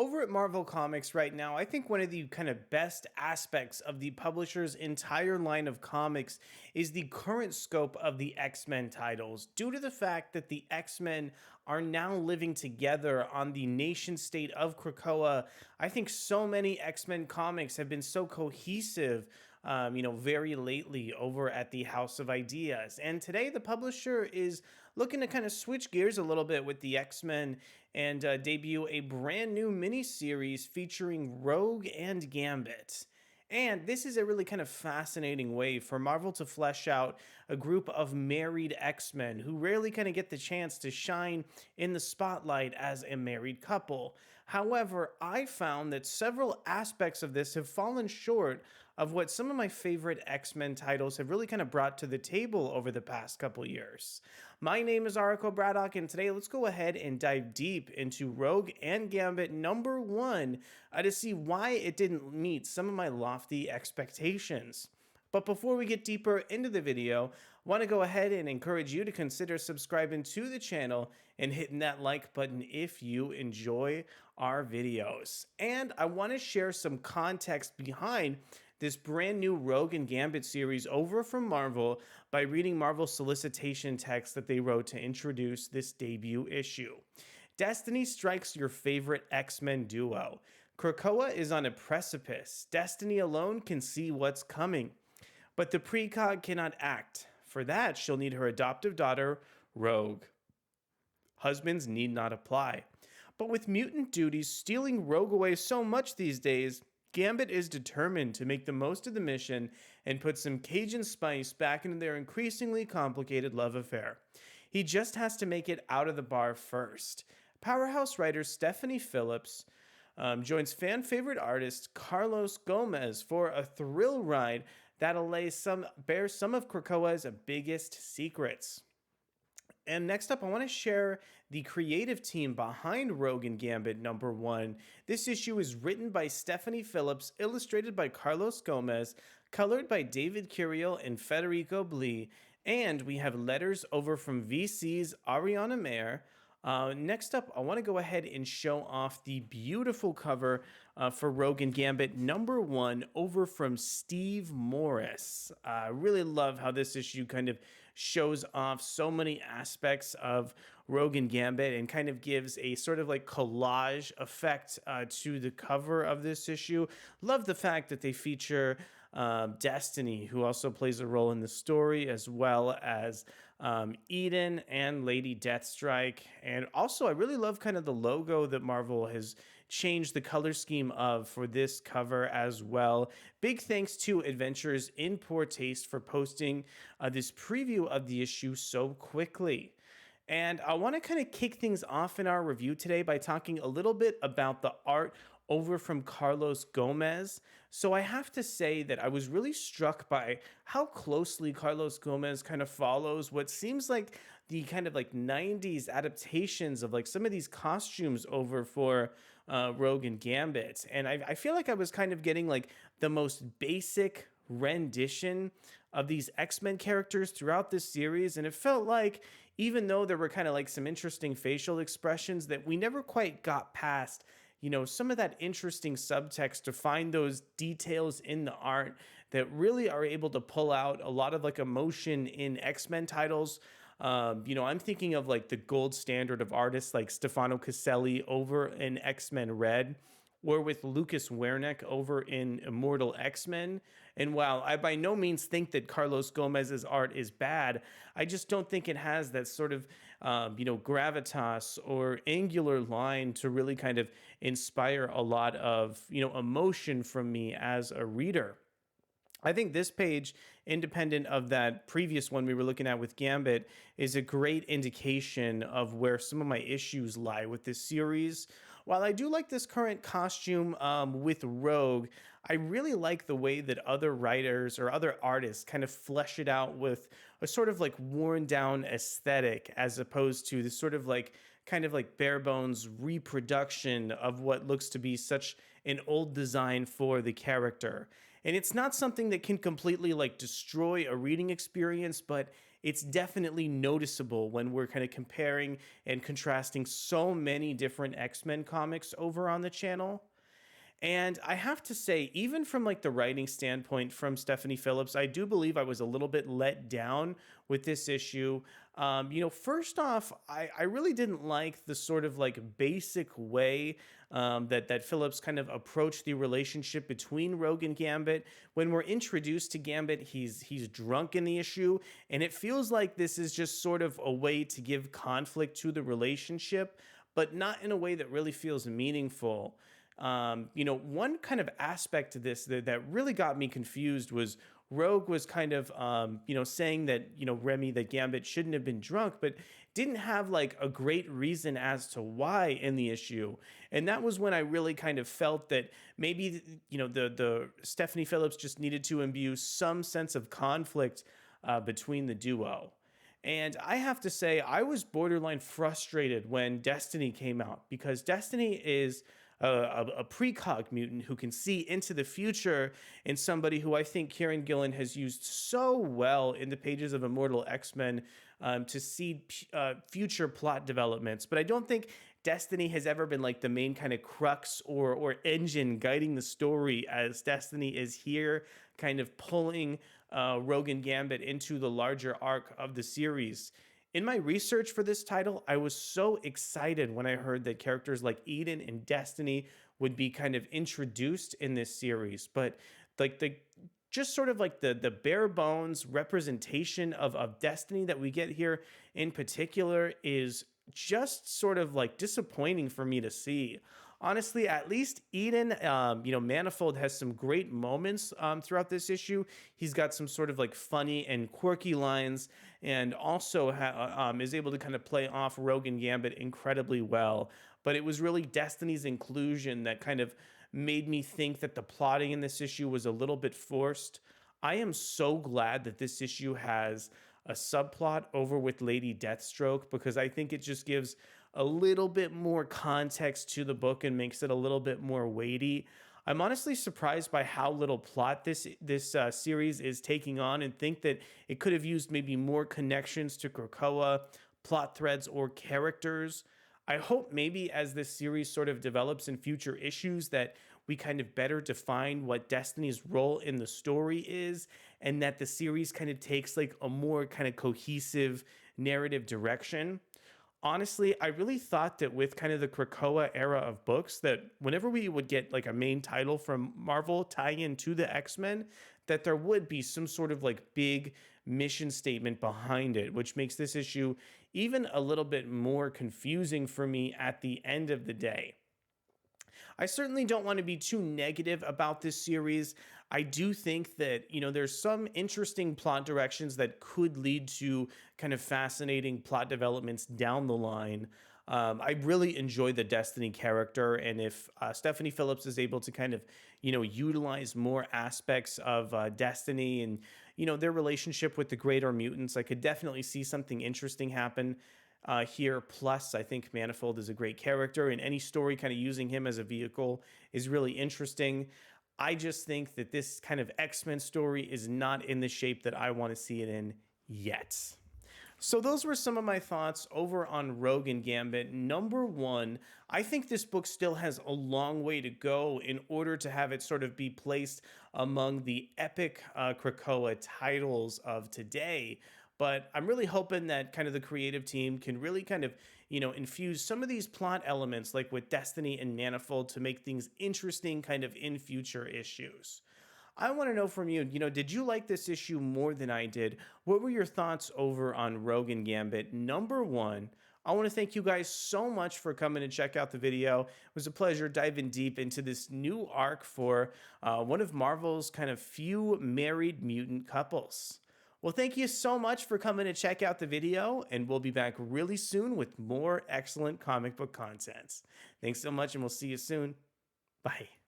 Over at Marvel Comics right now, I think one of the kind of best aspects of the publisher's entire line of comics is the current scope of the X-Men titles, due to the fact that the X-Men are now living together on the nation state of Krakoa. I think so many X-Men comics have been so cohesive, very lately over at the House of Ideas. And today, the publisher is looking to kind of switch gears a little bit with the X-Men and debut a brand new miniseries featuring Rogue and Gambit. And this is a really kind of fascinating way for Marvel to flesh out a group of married X-Men who rarely kind of get the chance to shine in the spotlight as a married couple. However, I found that several aspects of this have fallen short of what some of my favorite X-Men titles have really kind of brought to the table over the past couple years. My name is Arico Braddock, and today let's go ahead and dive deep into Rogue and Gambit #1 to see why it didn't meet some of my lofty expectations. But before we get deeper into the video, I want to go ahead and encourage you to consider subscribing to the channel and hitting that like button if you enjoy our videos. And I want to share some context behind this brand new Rogue and Gambit series over from Marvel by reading Marvel's solicitation text that they wrote to introduce this debut issue. Destiny strikes your favorite X-Men duo. Krakoa is on a precipice. Destiny alone can see what's coming. But the precog cannot act. For that, she'll need her adoptive daughter, Rogue. Husbands need not apply. But with mutant duties stealing Rogue away so much these days, Gambit is determined to make the most of the mission and put some Cajun spice back into their increasingly complicated love affair. He just has to make it out of the bar first. Powerhouse writer Stephanie Phillips joins fan favorite artist Carlos Gómez for a thrill ride that'll bear some of Krakoa's biggest secrets. And next up, I want to share the creative team behind Rogue and Gambit #1. This issue is written by Stephanie Phillips, illustrated by Carlos Gómez, colored by David Curiel and Federico Blee, and we have letters over from VC's Ariana Maher. Next up, I want to go ahead and show off the beautiful cover for Rogue and Gambit #1 over from Steve Morris. I really love how this issue kind of shows off so many aspects of Rogue and Gambit and kind of gives a sort of like collage effect to the cover of this issue. Love the fact that they feature Destiny, who also plays a role in the story, as well as Eden and Lady Deathstrike. And also, I really love kind of the logo that Marvel has changed the color scheme of for this cover as well. Big thanks to Adventures in Poor Taste for posting this preview of the issue so quickly. And I want to kind of kick things off in our review today by talking a little bit about the art over from Carlos Gómez. So I have to say that I was really struck by how closely Carlos Gómez kind of follows what seems like the kind of like 90s adaptations of like some of these costumes over for Rogue and Gambit. And I feel like I was kind of getting like the most basic rendition of these X-Men characters throughout this series, and it felt like even though there were kind of like some interesting facial expressions that we never quite got past, some of that interesting subtext to find those details in the art that really are able to pull out a lot of like emotion in X-Men titles. I'm thinking of like the gold standard of artists like Stefano Caselli over in X-Men Red, or with Lucas Wernick over in Immortal X-Men. And while I by no means think that Carlos Gómez's art is bad, I just don't think it has that sort of, gravitas or angular line to really kind of inspire a lot of, emotion from me as a reader. I think this page, independent of that previous one we were looking at with Gambit, is a great indication of where some of my issues lie with this series. While I do like this current costume with Rogue, I really like the way that other writers or other artists kind of flesh it out with a sort of like worn down aesthetic, as opposed to this sort of like kind of like bare bones reproduction of what looks to be such an old design for the character. And it's not something that can completely like destroy a reading experience, but it's definitely noticeable when we're kind of comparing and contrasting so many different X-Men comics over on the channel. And I have to say, even from like the writing standpoint from Stephanie Phillips, I do believe I was a little bit let down with this issue. First off, I really didn't like the sort of like basic way that Phillips kind of approached the relationship between Rogue and Gambit. When we're introduced to Gambit, he's drunk in the issue, and it feels like this is just sort of a way to give conflict to the relationship, but not in a way that really feels meaningful. One kind of aspect to this that really got me confused was Rogue was kind of, saying that, Remy, that Gambit shouldn't have been drunk, but didn't have like a great reason as to why in the issue. And that was when I really kind of felt that maybe, the Stephanie Phillips just needed to imbue some sense of conflict between the duo. And I have to say, I was borderline frustrated when Destiny came out because Destiny is a precog mutant who can see into the future, and somebody who I think Kieran Gillen has used so well in the pages of Immortal X-Men to see future plot developments. But I don't think Destiny has ever been like the main kind of crux or engine guiding the story, as Destiny is here kind of pulling Rogue and Gambit into the larger arc of the series. In my research for this title, I was so excited when I heard that characters like Eden and Destiny would be kind of introduced in this series. But like the just sort of like the bare bones representation of Destiny that we get here in particular is just sort of like disappointing for me to see. Honestly, at least Eden, Manifold has some great moments throughout this issue. He's got some sort of like funny and quirky lines, and also is able to kind of play off Rogue and Gambit incredibly well. But it was really Destiny's inclusion that kind of made me think that the plotting in this issue was a little bit forced. I am so glad that this issue has a subplot over with Lady Deathstroke, because I think it just gives a little bit more context to the book and makes it a little bit more weighty. I'm honestly surprised by how little plot this series is taking on, and think that it could have used maybe more connections to Krakoa, plot threads, or characters. I hope maybe as this series sort of develops in future issues that we kind of better define what Destiny's role in the story is, and that the series kind of takes like a more kind of cohesive narrative direction. Honestly, I really thought that with kind of the Krakoa era of books, that whenever we would get like a main title from Marvel tie in to the X-Men, that there would be some sort of like big mission statement behind it, which makes this issue even a little bit more confusing for me at the end of the day. I certainly don't want to be too negative about this series. I do think that, there's some interesting plot directions that could lead to kind of fascinating plot developments down the line. I really enjoy the Destiny character, and if Stephanie Phillips is able to kind of, utilize more aspects of Destiny and, their relationship with the greater mutants, I could definitely see something interesting happen here. Plus, I think Manifold is a great character, and any story kind of using him as a vehicle is really interesting. I just think that this kind of X-Men story is not in the shape that I want to see it in yet. So those were some of my thoughts over on Rogue and Gambit. Number one, I think this book still has a long way to go in order to have it sort of be placed among the epic Krakoa titles of today. But I'm really hoping that kind of the creative team can really kind of, infuse some of these plot elements, like with Destiny and Manifold, to make things interesting kind of in future issues. I want to know from you, did you like this issue more than I did? What were your thoughts over on Rogue and Gambit number one? I want to thank you guys so much for coming and check out the video. It was a pleasure diving deep into this new arc for one of Marvel's kind of few married mutant couples. Well, thank you so much for coming to check out the video, and we'll be back really soon with more excellent comic book content. Thanks so much, and we'll see you soon. Bye.